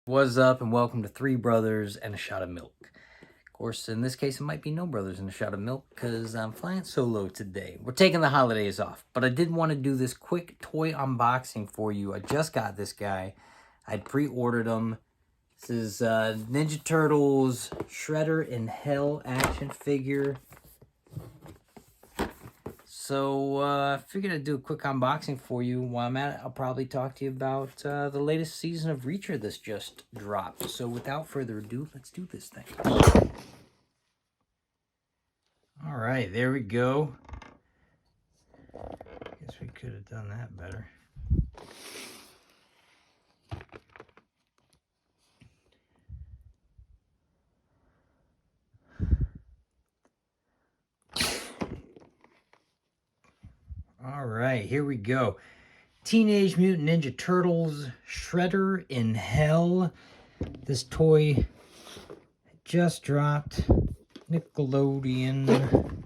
What's up, and welcome to Three Brothers and a Shot of Milk. Of course, in this case, it might be no brothers and a shot of milk because I'm flying solo today. We're taking the holidays off, but I did want to do this quick toy unboxing for you. I just got this guy. I'd pre-ordered him. This is Ninja Turtles Shredder in Hell action figure. So I figured I'd do a quick unboxing for you. While I'm at it, I'll probably talk to you about the latest season of Reacher that's just dropped. So without further ado, let's do this thing. All right, there we go. Guess we could have done that better. All right, here we go. Teenage Mutant Ninja Turtles Shredder in Hell. This toy just dropped. Nickelodeon.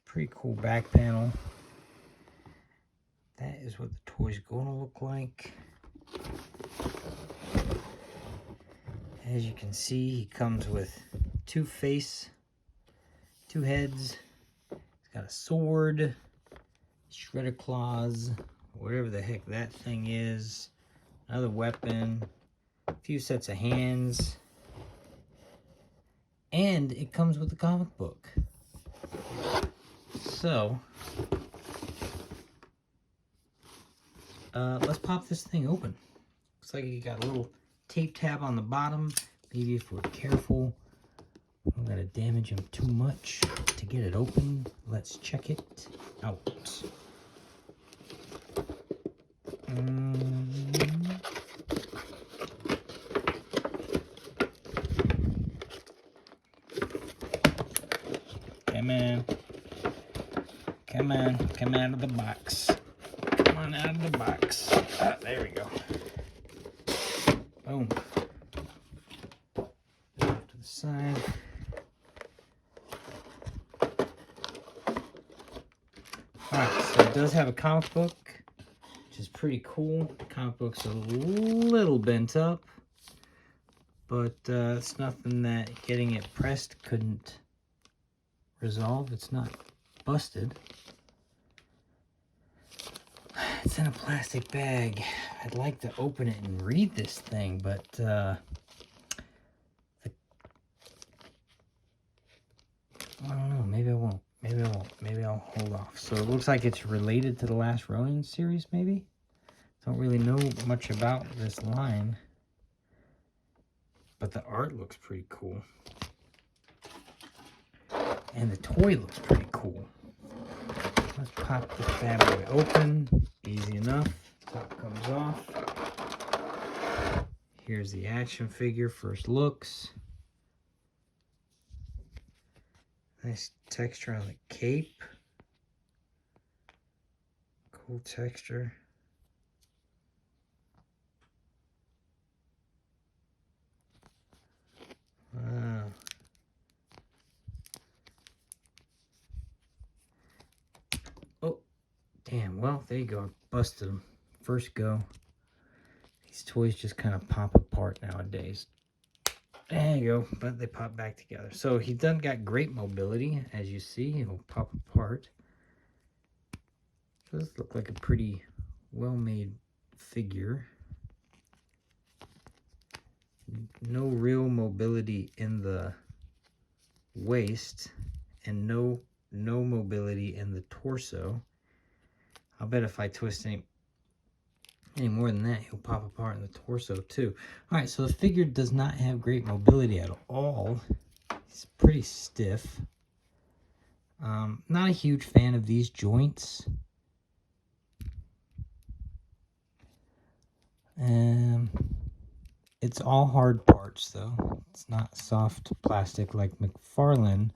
Pretty cool back panel. That is what the toy's going to look like. As you can see, he comes with two heads. He's got a sword, shredder claws, whatever the heck that thing is, another weapon, a few sets of hands, and it comes with a comic book. So, let's pop this thing open. Looks like you got a little tape tab on the bottom. Maybe if we're careful, I'm gonna damage him too much to get it open. Let's check it out. Come on. Come on. Come out of the box. Come on out of the box. Ah, there we go. Boom. Off to the side. Alright, so it does have a comic book, which is pretty cool. The comic book's a little bent up, but it's nothing that getting it pressed couldn't resolve. It's not busted. It's in a plastic bag. I'd like to open it and read this thing, but I don't know. Maybe I won't. Maybe I won't. Maybe I'll hold off. So it looks like it's related to the last Ronin series, maybe? Don't really know much about this line, but the art looks pretty cool. And the toy looks pretty cool. Let's pop this bad boy open. Easy enough. Top comes off. Here's the action figure, first looks. Nice texture on the cape. Cool texture. Wow. Oh, damn. Well, there you go. Busted them. First go. These toys just kind of pop apart nowadays. There you go. But they pop back together. So he done got great mobility. As you see, he'll pop apart. Does look like a pretty well-made figure. No real mobility in the waist, and no mobility in the torso. I'll bet if I twist any more than that, he'll pop apart in the torso too. All right, so the figure does not have great mobility at all. It's pretty stiff. Not a huge fan of these joints. It's all hard parts though. It's not soft plastic like McFarlane,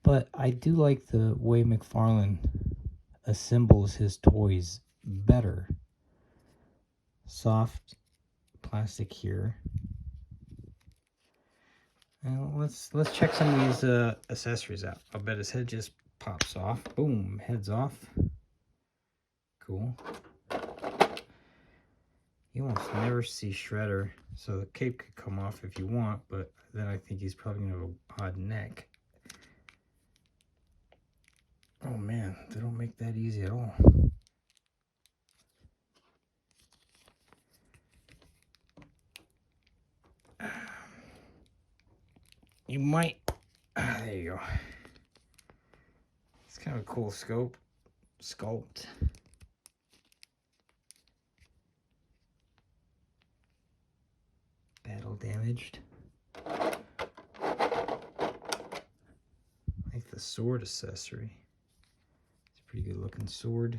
but I do like the way McFarlane assembles his toys better. Soft plastic here. And let's check some of these accessories out. I bet his head just pops off. Boom, head's off. Cool. He you almost never see Shredder, so the cape could come off if you want, but then I think he's probably gonna have an odd neck. Oh man, they don't make that easy at all. You might, there you go. It's kind of a cool sculpt. Battle damaged. I like the sword accessory. It's a pretty good looking sword.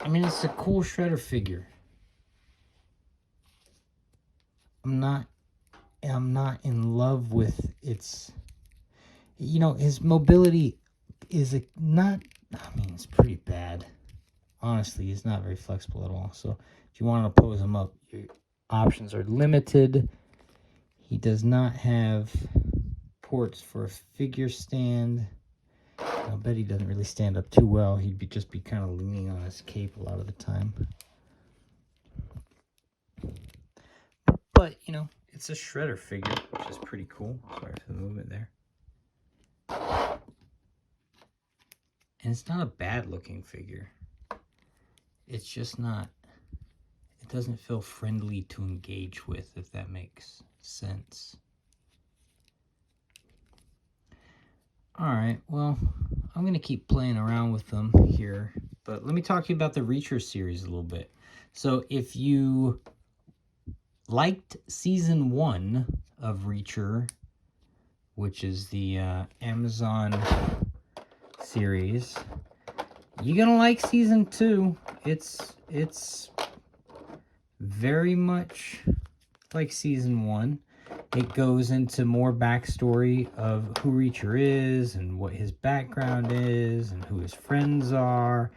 I mean, it's a cool Shredder figure. I'm not in love with its, you know, his mobility is not, I mean, it's pretty bad. Honestly, he's not very flexible at all. So if you want to pose him up, your options are limited. He does not have ports for a figure stand. I bet he doesn't really stand up too well. He'd just be kind of leaning on his cape a lot of the time. But, you know, it's a Shredder figure, which is pretty cool. Sorry for the movement there. And it's not a bad looking figure. It's just not, it doesn't feel friendly to engage with, if that makes sense. Alright, well, I'm going to keep playing around with them here. But let me talk to you about the Reacher series a little bit. So if you liked season 1 of Reacher, which is the Amazon series, you're gonna like season 2. It's very much like season 1. It goes into more backstory of who Reacher is and what his background is and who his friends are.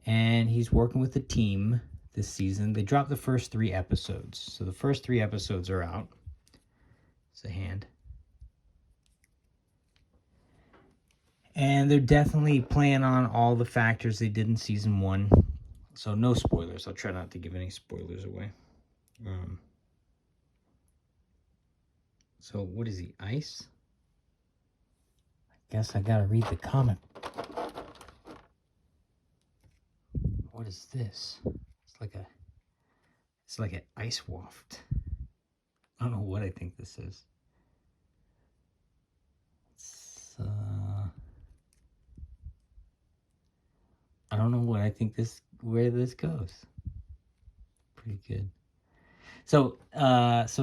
And he's working with a team this season. They dropped the first 3 episodes. So the first 3 episodes are out. It's a hand. And they're definitely playing on all the factors they did in season 1. So no spoilers. I'll try not to give any spoilers away. So what is he, ice? I guess I gotta read the comic. What is this? It's like an ice waft. I don't know what I think this is. I don't know what I think where this goes. Pretty good. So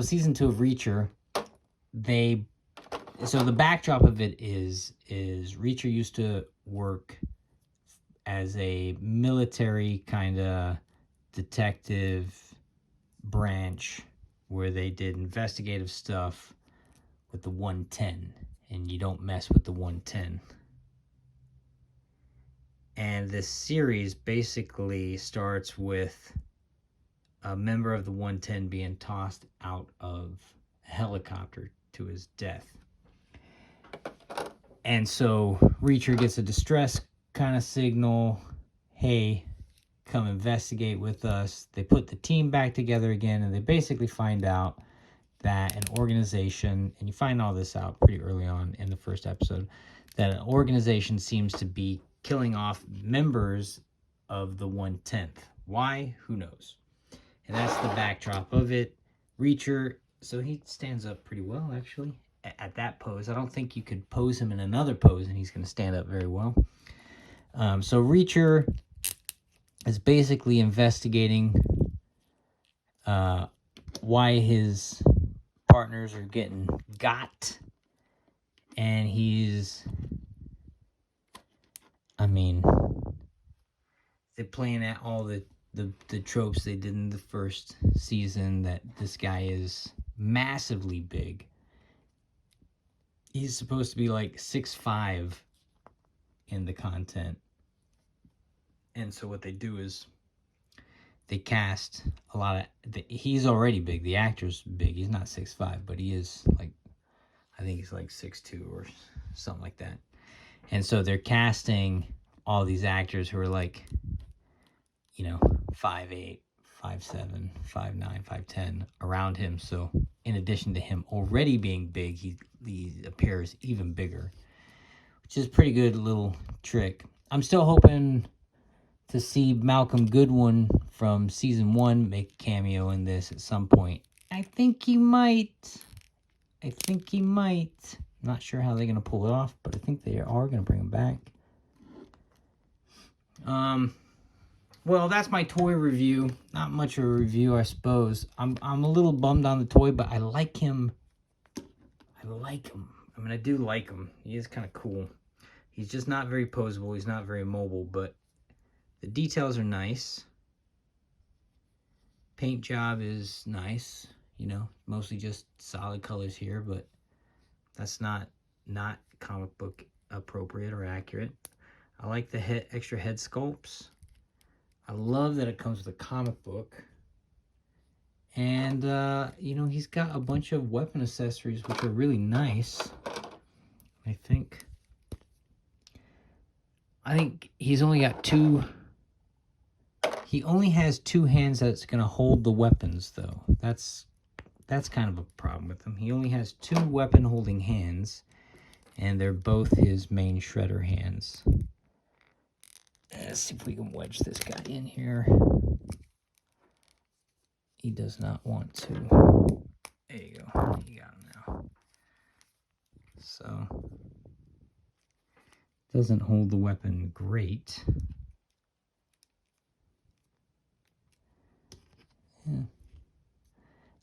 season 2 of Reacher, so the backdrop of it is Reacher used to work as a military kind of detective branch where they did investigative stuff with the 110, and you don't mess with the 110. And this series basically starts with a member of the 110 being tossed out of a helicopter to his death. And so Reacher gets a distress kind of signal. Hey, come investigate with us. They put the team back together again, and they basically find out that an organization, and you find all this out pretty early on in the first episode, that an organization seems to be killing off members of the 110th. Why? Who knows? And that's the backdrop of it. Reacher, so he stands up pretty well, actually, at that pose. I don't think you could pose him in another pose, and he's going to stand up very well. So Reacher is basically investigating why his partners are getting got. And he's, I mean, they're playing at all the tropes they did in the first season, that this guy is massively big. He's supposed to be like 6'5" in the content. And so what they do is they cast a lot of, he's already big. The actor's big. He's not 6'5", but he is like, I think he's like 6'2" or something like that. And so they're casting all these actors who are like, you know, 5'8", 5'7", 5'9", 5'10" around him. So in addition to him already being big, he appears even bigger, which is a pretty good little trick. I'm still hoping to see Malcolm Goodwin from season 1 make a cameo in this at some point. I think he might. Not sure how they're going to pull it off, but I think they are going to bring him back. Well, that's my toy review. Not much of a review, I suppose. I'm a little bummed on the toy, but I like him. I mean, I do like him. He is kind of cool. He's just not very posable. He's not very mobile, but the details are nice. Paint job is nice. You know, mostly just solid colors here, but that's not comic book appropriate or accurate. I like the extra head sculpts. I love that it comes with a comic book. And, you know, he's got a bunch of weapon accessories, which are really nice. I think he's only got two. He only has two hands that's going to hold the weapons, though. That's kind of a problem with him. He only has two weapon-holding hands, and they're both his main shredder hands. Let's see if we can wedge this guy in here. He does not want to. There you go. You got him now. So, doesn't hold the weapon great. Yeah.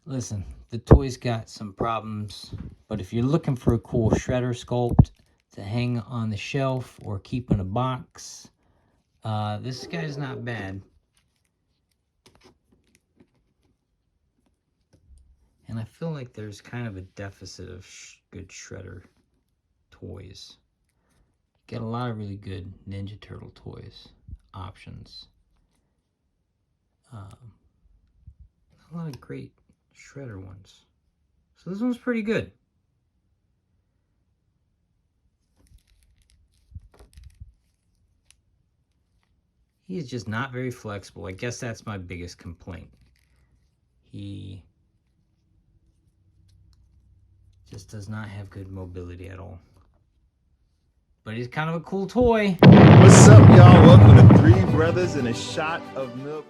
Listen, the toy's got some problems, but if you're looking for a cool shredder sculpt to hang on the shelf or keep in a box, this guy's not bad. And I feel like there's kind of a deficit of good shredder toys. Get a lot of really good Ninja Turtle toys options. A lot of great shredder ones. So this one's pretty good. He is just not very flexible. I guess that's my biggest complaint. He just does not have good mobility at all. But he's kind of a cool toy. What's up, y'all? Welcome to Three Brothers and a Shot of Milk.